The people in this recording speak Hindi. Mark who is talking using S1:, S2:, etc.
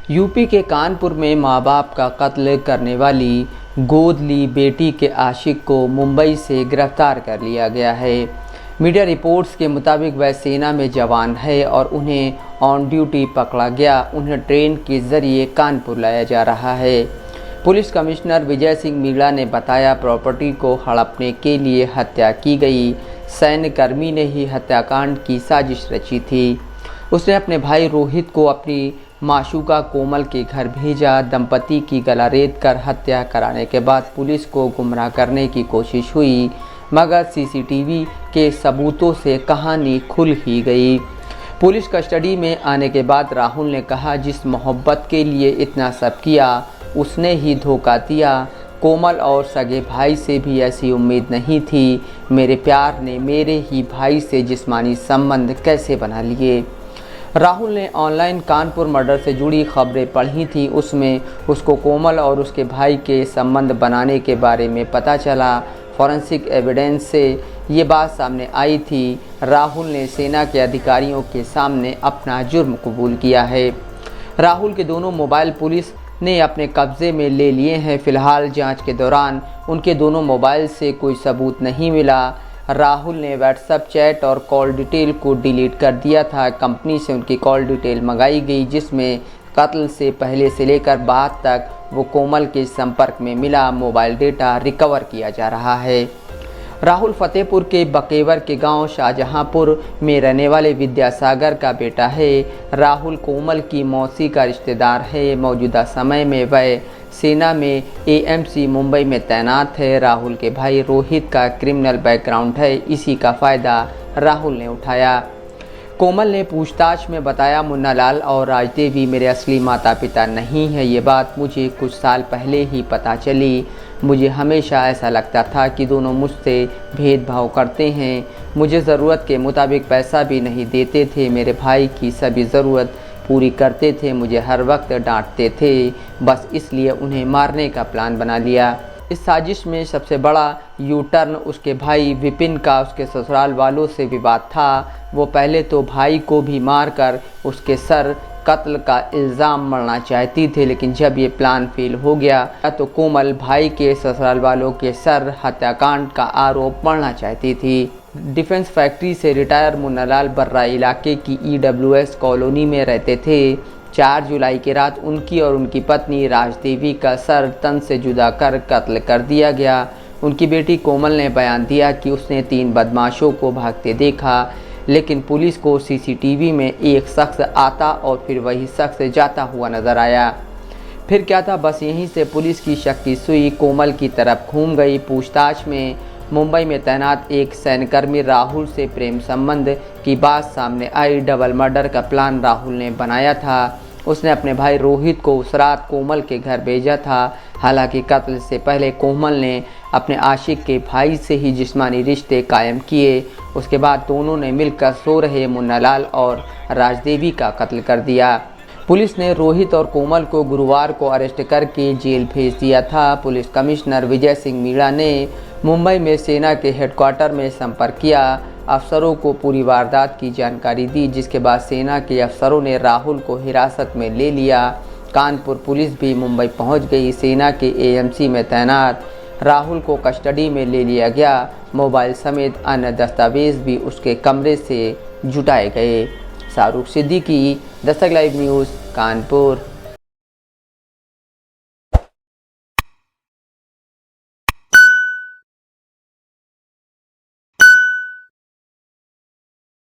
S1: यूपी के कानपुर में मां बाप का कत्ल करने वाली गोद ली बेटी के आशिक को मुंबई से गिरफ्तार कर लिया गया है। मीडिया रिपोर्ट्स के मुताबिक वह सेना में जवान है और उन्हें ऑन ड्यूटी पकड़ा गया। उन्हें ट्रेन के जरिए कानपुर लाया जा रहा है। पुलिस कमिश्नर विजय सिंह मीणा ने बताया, प्रॉपर्टी को हड़पने के लिए हत्या की गई। सैन्यकर्मी ने ही हत्याकांड की साजिश रची थी। उसने अपने भाई रोहित को अपनी माशूका कोमल के घर भेजा। दंपति की गला रेत कर हत्या कराने के बाद पुलिस को गुमराह करने की कोशिश हुई, मगर सीसीटीवी के सबूतों से कहानी खुल ही गई। पुलिस कस्टडी में आने के बाद राहुल ने कहा, जिस मोहब्बत के लिए इतना सब किया उसने ही धोखा दिया। कोमल और सगे भाई से भी ऐसी उम्मीद नहीं थी। मेरे प्यार ने मेरे ही भाई से जिस्मानी संबंध कैसे बना लिए। राहुल ने ऑनलाइन कानपुर मर्डर से जुड़ी खबरें पढ़ी थी। उसमें उसको कोमल और उसके भाई के संबंध बनाने के बारे में पता चला। फॉरेंसिक एविडेंस से ये बात सामने आई थी। राहुल ने सेना के अधिकारियों के सामने अपना जुर्म कबूल किया है। राहुल के दोनों मोबाइल पुलिस ने अपने कब्जे में ले लिए हैं। फिलहाल जांच के दौरान उनके दोनों मोबाइल से कोई सबूत नहीं मिला। राहुल ने व्हाट्सएप चैट और कॉल डिटेल को डिलीट कर दिया था। कंपनी से उनकी कॉल डिटेल मंगाई गई, जिसमें कत्ल से पहले से लेकर बाद तक वो कोमल के संपर्क में मिला मोबाइल डेटा रिकवर किया जा रहा है। राहुल फतेहपुर के बकेवर के गांव शाहजहांपुर में रहने वाले विद्यासागर का बेटा है। राहुल कोमल की मौसी का रिश्तेदार है। मौजूदा समय में वह सेना में एएमसी मुंबई में तैनात है। राहुल के भाई रोहित का क्रिमिनल बैकग्राउंड है। इसी का फ़ायदा राहुल ने उठाया। कोमल ने पूछताछ में बताया, मुन्नालाल और राजदेवी मेरे असली माता पिता नहीं हैं। ये बात मुझे कुछ साल पहले ही पता चली। मुझे हमेशा ऐसा लगता था कि दोनों मुझसे भेदभाव करते हैं। मुझे ज़रूरत के मुताबिक पैसा भी नहीं देते थे। मेरे भाई की सभी ज़रूरत पूरी करते थे। मुझे हर वक्त डांटते थे। बस इसलिए उन्हें मारने का प्लान बना लिया। इस साजिश में सबसे बड़ा यू टर्न उसके भाई विपिन का उसके ससुराल वालों से विवाद था। वो पहले तो भाई को भी मारकर उसके सर कत्ल का इल्ज़ाम मढ़ना चाहती थी, लेकिन जब ये प्लान फेल हो गया तो कोमल भाई के ससुराल वालों के सर हत्याकांड का आरोप मढ़ना चाहती थी। डिफेंस फैक्ट्री से रिटायर मुन्नालाल बर्रा इलाके की ईडब्ल्यूएस कॉलोनी में रहते थे। 4 जुलाई की रात उनकी और उनकी पत्नी राजदेवी का सर तन से जुदा कर कत्ल कर दिया गया। उनकी बेटी कोमल ने बयान दिया कि उसने 3 बदमाशों को भागते देखा, लेकिन पुलिस को सीसीटीवी में एक शख्स आता और फिर वही शख्स जाता हुआ नजर आया। फिर क्या था, बस यहीं से पुलिस की शक की सुई कोमल की तरफ घूम गई। पूछताछ में मुंबई में तैनात एक सैन्यकर्मी राहुल से प्रेम संबंध की बात सामने आई। डबल मर्डर का प्लान राहुल ने बनाया था। उसने अपने भाई रोहित को उस रात कोमल के घर भेजा था। हालांकि कत्ल से पहले कोमल ने अपने आशिक के भाई से ही जिस्मानी रिश्ते कायम किए। उसके बाद दोनों ने मिलकर सो रहे मुन्नालाल और राजदेवी का कत्ल कर दिया। पुलिस ने रोहित और कोमल को गुरुवार को अरेस्ट करके जेल भेज दिया था। पुलिस कमिश्नर विजय सिंह मीणा ने मुंबई में सेना के हेडक्वार्टर में संपर्क किया। अफसरों को पूरी वारदात की जानकारी दी, जिसके बाद सेना के अफसरों ने राहुल को हिरासत में ले लिया। कानपुर पुलिस भी मुंबई पहुंच गई। सेना के एएमसी में तैनात राहुल को कस्टडी में ले लिया गया। मोबाइल समेत अन्य दस्तावेज भी उसके कमरे से जुटाए गए। Shahrukh Siddiqui, Dastak live news, Kanpur.